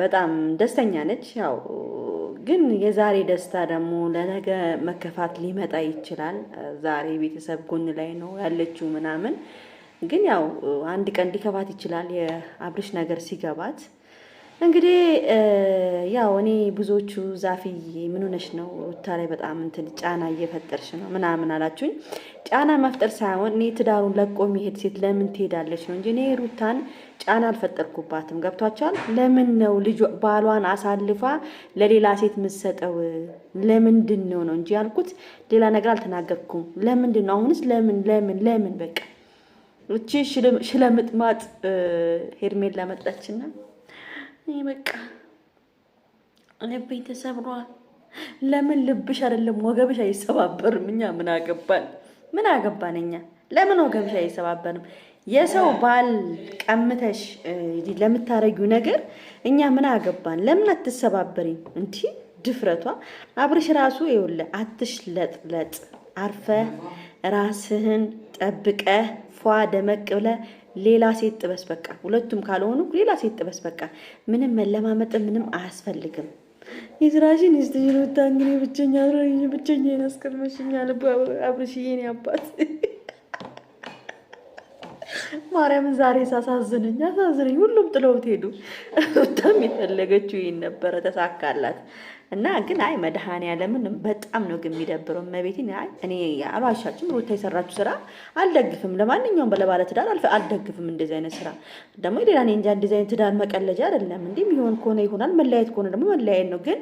በጣም ደስተኛ ነች። ያው ግን የዛሬ ደስታ ደግሞ ለነገ መከፋት ሊመጣ ይችላል። ዛሬ ቤተሰብ ጎን ላይ ነው ያለችው ምናምን፣ ግን ያው አንድ ቀን ሊከፋት ይችላል የአብርሽ ነገር ሲገባት። እንግዲህ ያው እኔ ብዙዎቹ ዛፍዬ ምን ሆነሽ ነው ሩታ ላይ በጣም እንትን ጫና እየፈጠርሽ ነው ምናምን አላችሁኝ። ጫና መፍጠር ሳይሆን እኔ ትዳሩን ለቆ የሚሄድ ሴት ለምን ትሄዳለች ነው እንጂ እኔ ሩታን ጫና አልፈጠርኩባትም። ገብቷቸዋል። ለምን ነው ልጇ ባሏን አሳልፋ ለሌላ ሴት የምትሰጠው? ለምንድን ነው እንጂ ያልኩት ሌላ ነገር አልተናገርኩም። ለምንድን ነው አሁንስ? ለምን በቃ እቺ ሽለምጥማጥ ሄርሜላ መጣችና እኔ በቃ ልቤ ተሰብሯል። ለምን ልብሽ አይደለም ወገብሽ አይሰባበርም? እኛ ምን አገባን? እኛ ለምን ወገብሽ አይሰባበርም? የሰው ባል ቀምተሽ ለምታረጊው ነገር እኛ ምን አገባን? ለምን አትሰባበሪም? እንዲ ድፍረቷ አብርሽ ራሱ ይኸውልህ፣ አትሽለጥለጥ፣ አርፈ ራስህን ጠብቀህ ፏ ደመቅ ብለህ ሌላ ሴት ጥበስ። በቃ ሁለቱም ካልሆኑ ሌላ ሴት ጥበስ። በቃ ምንም መለማመጥ ምንም አያስፈልግም። የስራሽን ይስጥሽን ወታንግኔ ብቸኛ ያስቀርመሽኛል። አብርሽዬን አባት ማርያምን ዛሬ አሳዝነኝ። ሁሉም ጥለውት ሄዱ። ሩታም የፈለገችው ይሄን ነበረ፣ ተሳካላት። እና ግን አይ መድኃኒዓለምን በጣም ነው ግን የሚደብረው። መቤቴን አይ እኔ አልዋሻችሁም፣ ሩታ የሰራችሁ ስራ አልደግፍም። ለማንኛውም ባለ ትዳር አልደግፍም እንደዚህ አይነት ስራ። ደግሞ ሌላ እኔ እንጃ እንደዚህ አይነት ትዳር መቀለጃ አይደለም። እንዲህ የሚሆን ከሆነ ይሆናል፣ መለያየት ከሆነ ደግሞ መለያየት ነው። ግን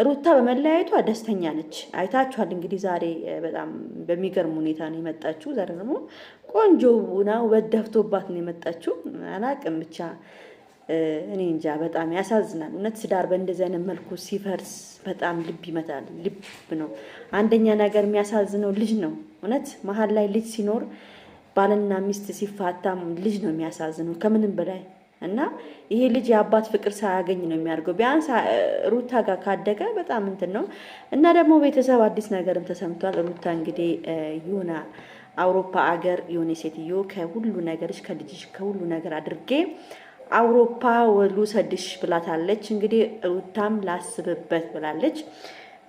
ሩታ በመለያየቷ ደስተኛ ነች። አይታችኋል እንግዲህ ዛሬ በጣም በሚገርም ሁኔታ ነው የመጣችው። ዛሬ ደግሞ ቆንጆ ነው በደፍቶባት ነው የመጣችው። አላቅም ብቻ እኔ እንጃ በጣም ያሳዝናል። እውነት ትዳር በእንደዚህ አይነት መልኩ ሲፈርስ በጣም ልብ ይመታል። ልብ ነው አንደኛ ነገር የሚያሳዝነው ልጅ ነው። እውነት መሀል ላይ ልጅ ሲኖር ባልና ሚስት ሲፋታም ልጅ ነው የሚያሳዝነው ከምንም በላይ እና ይሄ ልጅ የአባት ፍቅር ሳያገኝ ነው የሚያደርገው። ቢያንስ ሩታ ጋር ካደገ በጣም እንትን ነው እና ደግሞ ቤተሰብ አዲስ ነገርም ተሰምቷል። ሩታ እንግዲህ የሆነ አውሮፓ አገር የሆነ ሴትዮ ከሁሉ ነገርሽ ከልጅሽ ከሁሉ ነገር አድርጌ አውሮፓ ልውሰድሽ ብላታለች። እንግዲህ ሩታም ላስብበት ብላለች።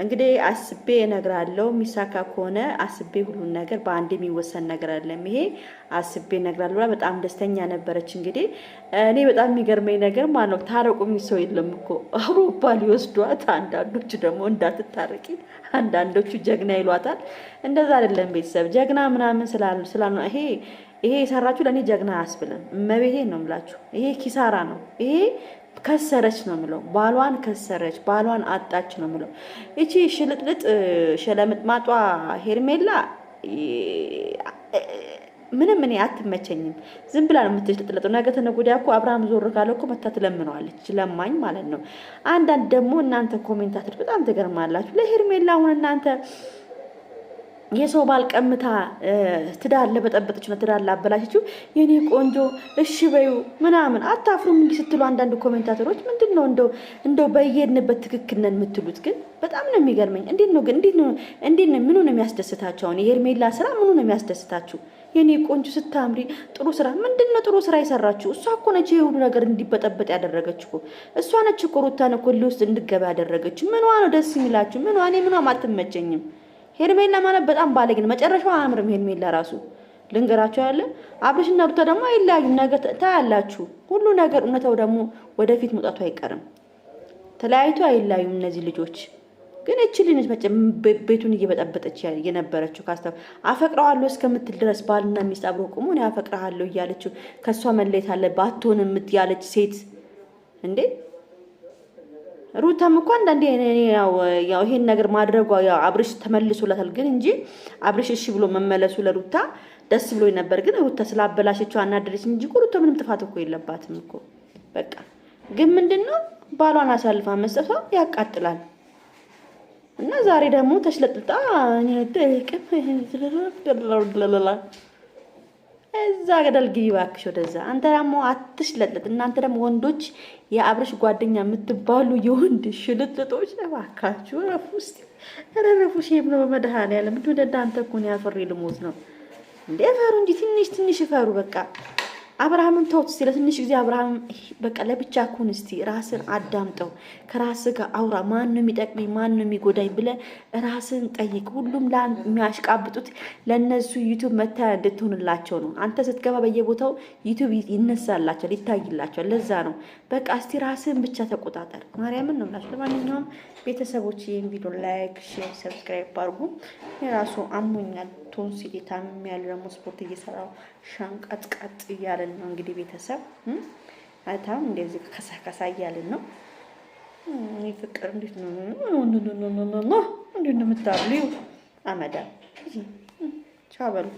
እንግዲህ አስቤ እነግራለሁ፣ የሚሳካ ከሆነ አስቤ ሁሉን ነገር በአንድ የሚወሰን ነገር አይደለም። ይሄ አስቤ እነግራለሁ ብላ በጣም ደስተኛ ነበረች። እንግዲህ እኔ በጣም የሚገርመኝ ነገር ማለት ነው ታረቁ የሚል ሰው የለም እኮ አውሮፓ ሊወስዷት፣ አንዳንዶቹ ደግሞ እንዳትታረቂ፣ አንዳንዶቹ ጀግና ይሏታል። እንደዛ አይደለም ቤተሰብ ጀግና ምናምን ስላሉ ይሄ የሰራችሁ ለእኔ ጀግና አያስብልም። እመቤቴን ነው የምላችሁ። ይሄ ኪሳራ ነው። ይሄ ከሰረች ነው የምለው። ባሏን ከሰረች፣ ባሏን አጣች ነው የምለው። እቺ ሽልጥልጥ ሸለምጥማጧ ሄርሜላ ምንም እኔ አትመቸኝም። ዝም ብላ ነው የምትሽልጥልጠው። ነገ ተነገ ወዲያ እኮ አብርሃም ዞር ካለ እኮ መታ ትለምነዋለች፣ ለማኝ ማለት ነው። አንዳንድ ደግሞ እናንተ ኮሜንታተር በጣም ትገርማላችሁ። ለሄርሜላ አሁን እናንተ የሰው ባል ቀምታ ትዳር ለበጠበጠች ነው ትዳር ላበላሸችው የኔ ቆንጆ እሺ በዩ ምናምን አታፍሩም እንዲህ ስትሉ አንዳንድ ኮሜንታተሮች ምንድነው እንደው በየሄድንበት ትክክል ነን የምትሉት ግን በጣም ነው የሚገርመኝ እንዴት ነው ምኑ ነው የሚያስደስታቸው አሁን የሄርሜላ ስራ ምኑ ነው የሚያስደስታችሁ የኔ ቆንጆ ስታምሪ ጥሩ ስራ ምንድነው ጥሩ ስራ ይሰራችሁ እሷ እኮ ነች የሁሉ ነገር እንዲበጠበጥ ያደረገችው እሷ ነች እኮ ሩታን እኮ ውስጥ እንድገባ ያደረገችው ምንዋ ነው ደስ የሚላችሁ ምንዋ አትመቸኝም ሄርሜላ ማለት በጣም ባለግ ነው መጨረሻው አያምርም ሄርሜላ ራሱ ልንገራችሁ ያለ አብርሽና ሩታ ደግሞ አይላዩም ነገር ታያላችሁ ሁሉ ነገር እውነታው ደግሞ ወደፊት መውጣቱ አይቀርም ተለያይቶ አይላዩም እነዚህ ልጆች ግን እቺ ልጅ መቼም ቤቱን እየበጠበጠች የነበረችው ካስተው አፈቅራለሁ እስከምትል ድረስ ባልና ሚስት አብሮ ቆሞ ነው አፈቅራለሁ እያለችው ከሷ መለየት አለባት አትሆንም ያለች ሴት እንዴ ሩታም እኮ አንዳንዴ ያው ይሄን ነገር ማድረጓ ያው አብርሽ ተመልሶላታል ግን እንጂ አብርሽ እሺ ብሎ መመለሱ ለሩታ ደስ ብሎኝ ነበር ግን ሩታ ስላበላሸችው አናደረች እንጂ ሩታ ምንም ጥፋት እኮ የለባትም እኮ በቃ ግን ምንድነው ባሏን አሳልፋ መስጠቷ ያቃጥላል እና ዛሬ ደግሞ ተሽለጥጣ እኔ ደቅም እዛ ገደል ግቢ እባክሽ ወደዛ አንተ ደግሞ አትሽለጥጥ እናንተ ደግሞ ወንዶች የአብርሽ ጓደኛ የምትባሉ የወንድ ሽልጥጦች እባካችሁ ረፉ ሼም ነው በመድኃኒዓለም ምንድን ነው እናንተ እኮ ነው ያፈሪ ልሞት ነው እንዴ ፈሩ እንጂ ትንሽ ፈሩ በቃ አብርሃምን ተውት ሲለ ትንሽ ጊዜ አብርሃም በቃ ለብቻ ኩን እስቲ ራስን አዳምጠው ከራስ ጋር አውራ ማን ነው የሚጠቅመኝ ማን ነው የሚጎዳኝ ብለ ራስን ጠይቅ ሁሉም የሚያሽቃብጡት ለነሱ ዩቲዩብ መታያ እንድትሆንላቸው ነው አንተ ስትገባ በየቦታው ዩቲዩብ ይነሳላቸው ይታይላቸው ለዛ ነው በቃ እስቲ ራስን ብቻ ተቆጣጠር ማርያምን ነው ማለት ለማንኛውም ቤተሰቦች ይሄን ቪዲዮ ላይክ ሼር ሰብስክራይብ አድርጉ የራሱ አሞኛል ቶንሲል ታምም ያለ ደግሞ ስፖርት እየሰራው ሻንቀጥቀጥ እያለን ነው እንግዲህ ቤተሰብ አይታም እንደዚህ ከሳከሳ እያለን ነው ፍቅር እንዴት ነው እንዴት ነው የምታብሊው አመዳ ቻው በሉ